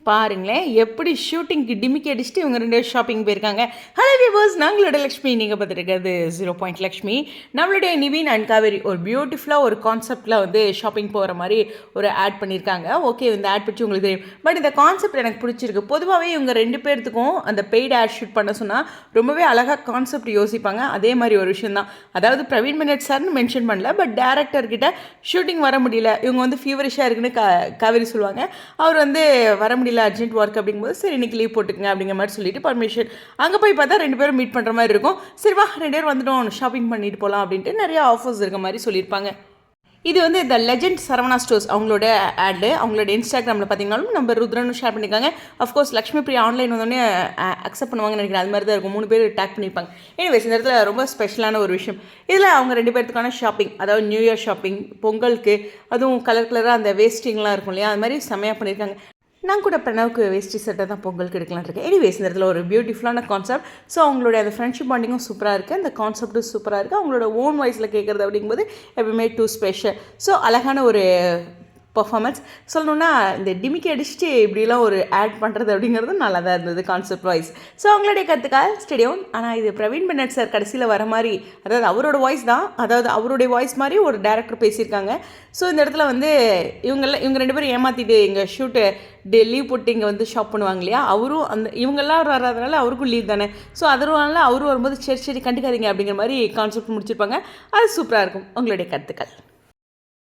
பாருங்களேன் எப்படி ஷூட்டிங்க்கு டிமிக்கி அடிச்சுட்டு இவங்க 2 பேரும் ஷாப்பிங் போயிருக்காங்க. ஹலோ வியூவர்ஸ், நாங்களோட லக்ஷ்மி, நீங்கள் பார்த்துருக்கிறது 0 லக்ஷ்மி. நம்மளுடைய நிவின் அண்ட் காவேரி ஒரு பியூட்டிஃபுல்லாக ஒரு கான்செப்டில் வந்து ஷாப்பிங் போகிற மாதிரி ஒரு ஆட் பண்ணியிருக்காங்க. ஓகே, இந்த ஆட் பற்றி உங்களுக்கு தெரியும். பட் இந்த கான்செப்ட் எனக்கு பிடிச்சிருக்கு. பொதுவாகவே இவங்க 2 பேர்த்துக்கும் அந்த பெய்டு ஆட் ஷூட் பண்ண சொன்னால் ரொம்பவே அழகாக கான்செப்ட் யோசிப்பாங்க. அதே மாதிரி ஒரு விஷயம் தான். அதாவது பிரவீன் மினட் சார்னு மென்ஷன் பண்ணல, பட் டேரக்டர்கிட்ட ஷூட்டிங் வர முடியல, இவங்க வந்து ஃபீவரிஷாக இருக்குன்னு காவேரி சொல்லுவாங்க. அவர் வந்து வர முடியல, அர்ஜென்ட் ஒர்க் அப்படிங்கும்போது சரி இன்றைக்கி லீவ் போட்டுக்கங்க அப்படிங்கிற மாதிரி சொல்லிட்டு பர்மிஷன். அங்கே போய் பார்த்தா 2 பேரும் மீட் பண்ணுற மாதிரி இருக்கும். சரி வா 2 பேரும் வந்துட்டோம், ஷாப்பிங் பண்ணிட்டு போகலாம் அப்படின்ட்டு நிறைய ஆஃபர்ஸ் இருக்க மாதிரி சொல்லியிருப்பாங்க. இது வந்து த லெஜெண்ட் சரவணா ஸ்டோர்ஸ் அவங்களோட ஆடு. அவங்களோட இன்ஸ்டாகிராமில் பார்த்தீங்கன்னாலும் நம்ம ருத்ரனும் ஷேர் பண்ணியிருக்காங்க. அஃப்கோர்ஸ் லக்ஷ்மி பிரியா ஆன்லைன் வந்தோடனே அக்செப்ட் பண்ணுவாங்கன்னு நினைக்கிறேன். அது மாதிரி தான் இருக்கும். 3 பேர் டேக் பண்ணியிருப்பாங்க. எனிவேஸ், இந்த இடத்துல ரொம்ப ஸ்பெஷலான ஒரு விஷயம். இதில் அவங்க 2 பேர்த்துக்கான ஷாப்பிங், அதாவது நியூ இயர் ஷாப்பிங், பொங்கலுக்கு, அதுவும் கலர் கலராக அந்த வேஸ்டிங்லாம் இருக்கும் இல்லையா, அது மாதிரி செம்மையாக பண்ணியிருக்காங்க. நான் கூட பிரணவுக்கு வேஸ்டி செட்டை தான் பொங்கலுக்கு எடுக்கலான்னு இருக்கேன். எனிவேஸ், இந்த இடத்துல ஒரு பியூட்டிஃபுல்லான கான்செப்ட். ஸோ அவங்களுடைய அந்த ஃப்ரெண்ட்ஷிப் பாண்டிங்கும் சூப்பராக இருக்குது, அந்த கான்செப்ட்டும் சூப்பராக இருக்குது. அவங்களோட ஓன் வாய்ஸில் கேட்குறது அப்படிங்கும்போது எப்பவுமே டூ ஸ்பெஷல். ஸோ அழகான ஒரு பர்ஃபார்மன்ஸ். சொல்லணுன்னா இந்த டிமிக்கி அடிச்சுட்டு இப்படிலாம் ஒரு ஆட் பண்ணுறது அப்படிங்கிறது நல்லா தான் இருந்தது கான்செப்ட் வைஸ். ஸோ அவங்களுடைய கற்றுக்கால் ஸ்டேடியம். ஆனால் இது பிரவீன் மினட் சார் கடைசியில் வர மாதிரி, அதாவது அவரோட வாய்ஸ் தான், அதாவது அவருடைய வாய்ஸ் மாதிரி ஒரு டேரக்டர் பேசியிருக்காங்க. ஸோ இந்த இடத்துல வந்து இவங்க 2 பேரும் ஏமாற்றிட்டு எங்கள் ஷூட்டு லீவ் போட்டு இங்கே வந்து ஷாப் பண்ணுவாங்க இல்லையா, அவரும் அந்த இவங்கெல்லாம் வர்றதுனால அவருக்கும் லீவ் தானே. ஸோ அதனால அவரும் வரும்போது சரி கண்டுக்காதீங்க அப்படிங்கிற மாதிரி கான்செப்ட் முடிச்சிருப்பாங்க. அது சூப்பராக இருக்கும். உங்களுடைய கருத்துக்கள்.